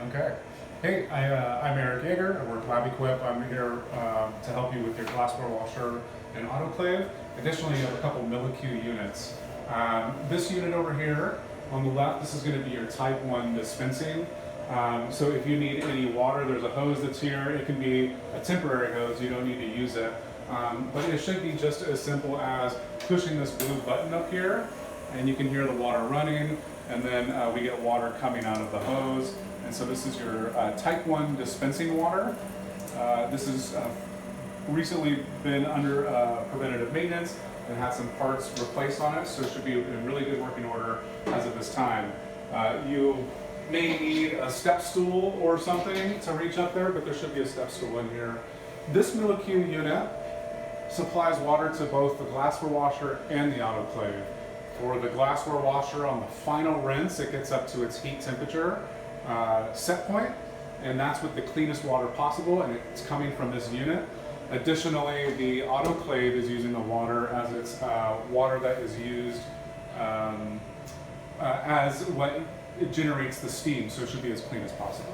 Okay. Hey, I'm Eric Yeager. I work at LabEquip. I'm here to help you with your glassware washer and autoclave. Additionally, you have a couple milliQ units. This unit over here on the left, this is going to be your type 1 dispensing. So if you need any water, there's a hose that's here. It can be a temporary hose. You don't need to use it. But it should be just as simple as pushing this blue button up here, and you can hear the water running, and then we get water coming out of the hose. And so this is your type 1 dispensing water. This has recently been under preventative maintenance and had some parts replaced on it, so it should be in really good working order as of this time. You may need a step stool or something to reach up there, but there should be a step stool in here. This milliQ unit supplies water to both the glassware washer and the autoclave. For the glassware washer, on the final rinse, it gets up to its heat temperature set point, and that's with the cleanest water possible, and it's coming from this unit. Additionally, the autoclave is using the water as its water that is used as what it generates the steam, so it should be as clean as possible.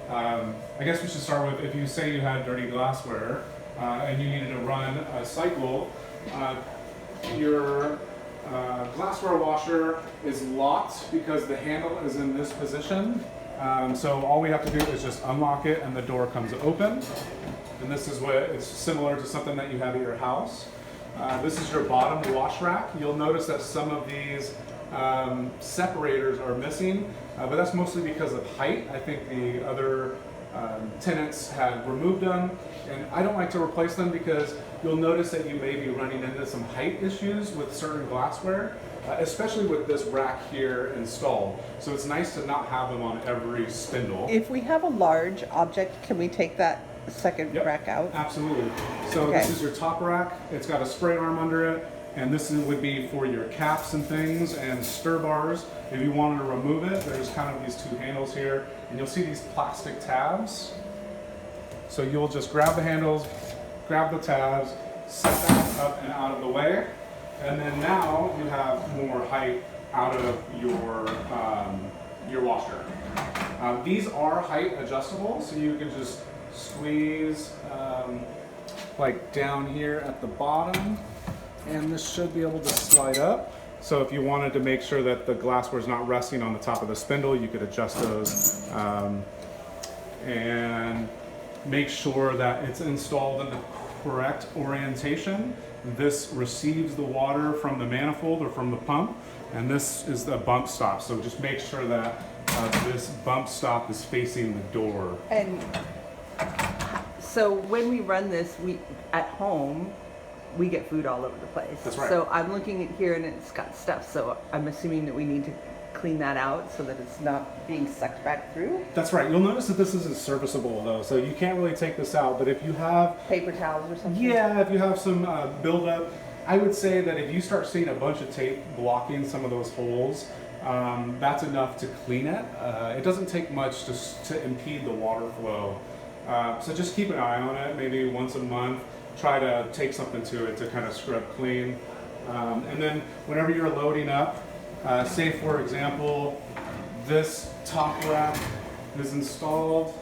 I guess we should start with, if you say you had dirty glassware and you needed to run a cycle, your glassware washer is locked because the handle is in this position. So all we have to do is just unlock it and the door comes open. And this is what it's similar to something that you have at your house. This is your bottom wash rack. You'll notice that some of these separators are missing, but that's mostly because of height. I think the other tenants had removed them, and I don't like to replace them because you'll notice that you may be running into some height issues with certain glassware, especially with this rack here installed. So it's nice to not have them on every spindle. If we have a large object, can we take that second rack out? Absolutely. So this is your top rack. It's got a spray arm under it, and this would be for your caps and things and stir bars. If you wanted to remove it, there's kind of these two handles here, and you'll see these plastic tabs. So you'll just grab the handles, grab the tabs, set that up and out of the way, and then now you have more height out of your washer. These are height adjustable, so you can just squeeze like down here at the bottom, and this should be able to slide up. So if you wanted to make sure that the glassware is not resting on the top of the spindle, you could adjust those and make sure that it's installed in the correct orientation. This receives the water from the manifold or from the pump, and this is the bump stop. So just make sure that this bump stop is facing the door. And so when we run this, at home, we get food all over the place. That's right. So I'm looking at here and it's got stuff, so I'm assuming that we need to clean that out so that it's not being sucked back through. That's right. You'll notice that this isn't serviceable though, so you can't really take this out, but if you have Paper towels or something? Yeah, if you have some buildup, I would say that if you start seeing a bunch of tape blocking some of those holes, that's enough to clean it. It doesn't take much to impede the water flow. So just keep an eye on it, maybe once a month. Try to take something to it to kind of scrub clean. And then whenever you're loading up, say for example, this top rack is installed,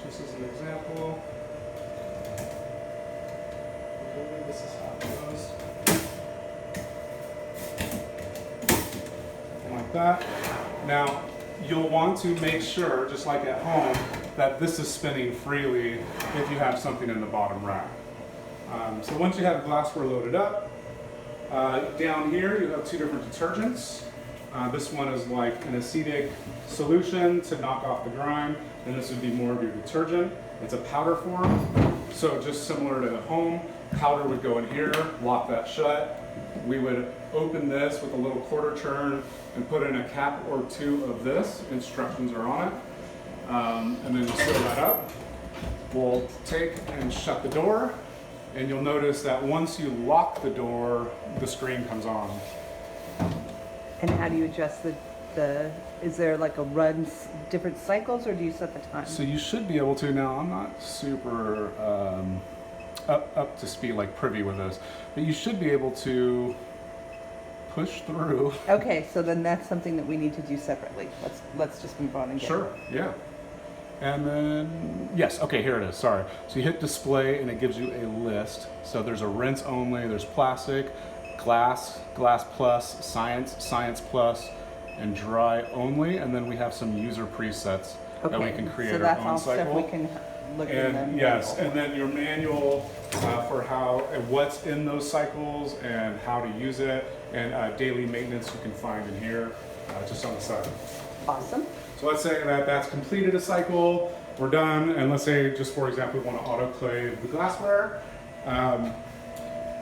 just as an example. This is how it goes. Like that. Now, you'll want to make sure, just like at home, that this is spinning freely if you have something in the bottom rack. So once you have glassware loaded up, down here you have two different detergents. This one is like an acetic solution to knock off the grime, and this would be more of your detergent. It's a powder form, so just similar to home, powder would go in here, lock that shut. We would open this with a little quarter turn and put in a cap or two of this. Instructions are on it. And then you seal that up. We'll take and shut the door, and you'll notice that once you lock the door, the screen comes on. And how do you adjust is there like a run different cycles, or do you set the time? So you should be able to. Now, I'm not super up to speed, like privy with this, but you should be able to push through. Okay, so then that's something that we need to do separately. Let's just move on and get Sure, yeah. And then, yes, okay, here it is, sorry. So you hit display and it gives you a list. So there's a rinse only, there's plastic, glass, glass plus, science, science plus, and dry only. And then we have some user presets that we can create so our that's own all cycle. stuff we can look in And the yes, manual. and then your manual for how and what's in those cycles and how to use it, and daily maintenance you can find in here, just on the side. Awesome. So let's say that that's completed a cycle, we're done, and let's say, just for example, we want to autoclave the glassware.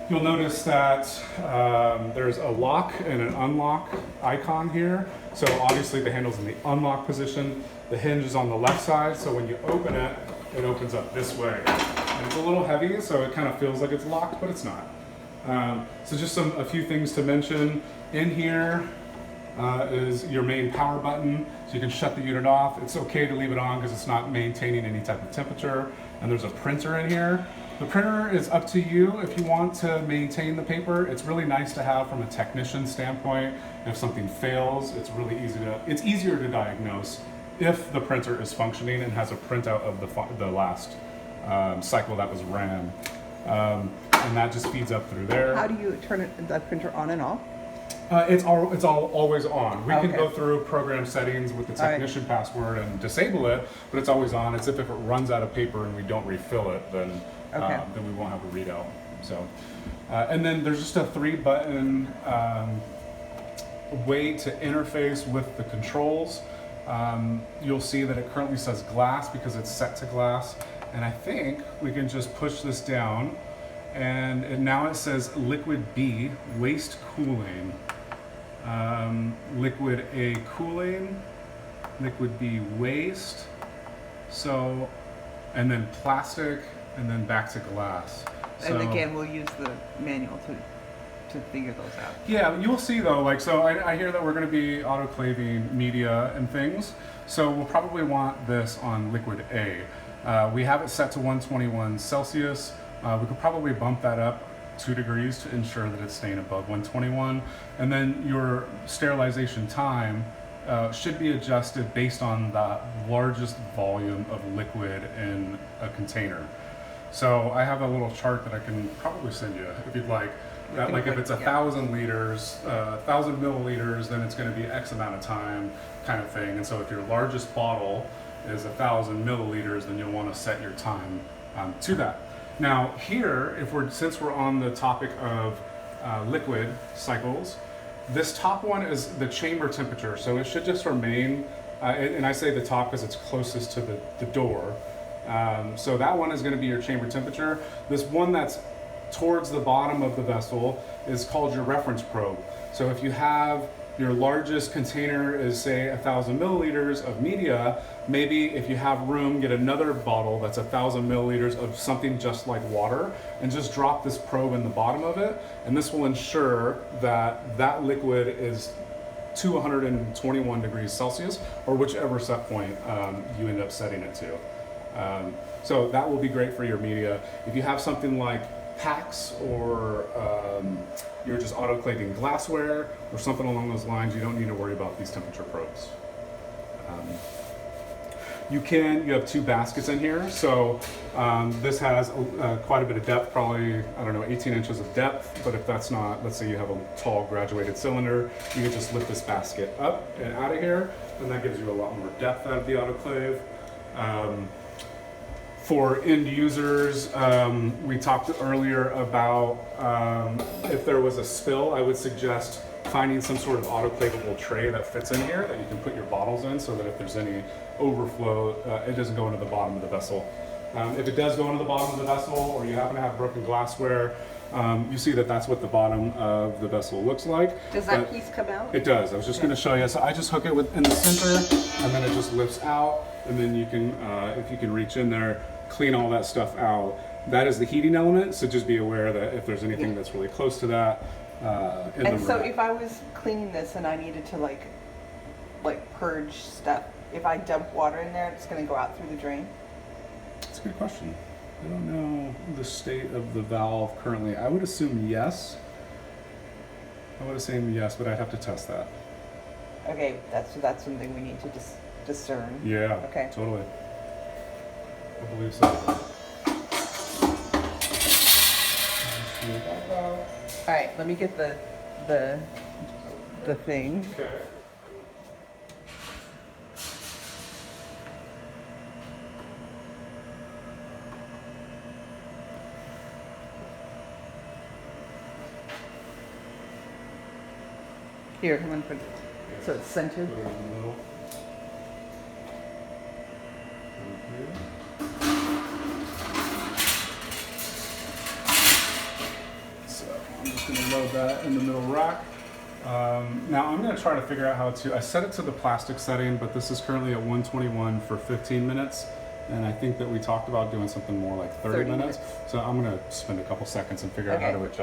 You'll notice that there's a lock and an unlock icon here. So obviously the handle's in the unlock position. The hinge is on the left side, so when you open it, it opens up this way. And it's a little heavy, so it kind of feels like it's locked, but it's not. So just a few things to mention. In here is your main power button, so you can shut the unit off. It's okay to leave it on because it's not maintaining any type of temperature. And there's a printer in here. The printer is up to you if you want to maintain the paper. It's really nice to have from a technician standpoint. If something fails, it's easier to diagnose if the printer is functioning and has a printout of the last cycle that was ran. And that just feeds up through there. How do you turn the printer on and off? It's always on. We can Okay. go through program settings with the All right. technician password and disable it, but it's always on. It's if it runs out of paper and we don't refill it, then we won't have a readout. So, and then there's just a 3-button way to interface with the controls. You'll see that it currently says glass because it's set to glass, and I think we can just push this down, and now it says liquid B, waste cooling. Liquid A, cooling. Liquid B, waste. So, and then plastic, and then back to glass. So, And again, we'll use the manual to figure those out. yeah, you'll see though, like, so I hear that we're going to be autoclaving media and things, so we'll probably want this on liquid A. We have it set to 121 Celsius. We could probably bump that up 2 degrees to ensure that it's staying above 121. And then your sterilization time should be adjusted based on the largest volume of liquid in a container. So I have a little chart that I can probably send you if you'd like. That, like if it's 1,000 liters, 1,000 milliliters, then it's going to be X amount of time, kind of thing. And so if your largest bottle is 1,000 milliliters, then you'll want to set your time to that. Now here, since we're on the topic of liquid cycles, this top one is the chamber temperature, so it should just remain. And I say the top because it's closest to the door. So that one is going to be your chamber temperature. This one that's towards the bottom of the vessel is called your reference probe. So if you have your largest container is say 1,000 milliliters of media, maybe if you have room, get another bottle that's 1,000 milliliters of something just like water and just drop this probe in the bottom of it. And this will ensure that that liquid is to 121 degrees Celsius or whichever set point you end up setting it to. So that will be great for your media. If you have something like packs or you're just autoclaving glassware or something along those lines, you don't need to worry about these temperature probes. You have 2 baskets in here, so this has quite a bit of depth, probably, I don't know, 18 inches of depth, but if that's not, let's say you have a tall graduated cylinder, you can just lift this basket up and out of here, and that gives you a lot more depth out of the autoclave. For end users, we talked earlier about if there was a spill, I would suggest finding some sort of autoclavable tray that fits in here that you can put your bottles in so that if there's any overflow, it doesn't go into the bottom of the vessel. If it does go into the bottom of the vessel or you happen to have broken glassware, you see that that's what the bottom of the vessel looks like. Does that piece come out? It does. I was just going to show you. So I just hook it in the center and then it just lifts out, and then you can, if you can reach in there, clean all that stuff out. That is the heating element, so just be aware that if there's anything that's really close to that. And so if I was cleaning this and I needed to like purge stuff, if I dump water in there, it's going to go out through the drain? That's a good question. I don't know the state of the valve currently. I would assume yes. But I'd have to test that. Okay, that's something we need to discern. Yeah, Okay. totally. I believe so. Smooth that out. All right, let me get the thing. Okay. Here, I'm gonna put it so it's centered. Put it in the middle. Okay. So I'm just going to load that in the middle rack. Now I'm going to try to figure out how to, I set it to the plastic setting, but this is currently at 121 for 15 minutes. And I think that we talked about doing something more like 30 minutes. So I'm going to spend a couple seconds and figure out how Okay. to adjust.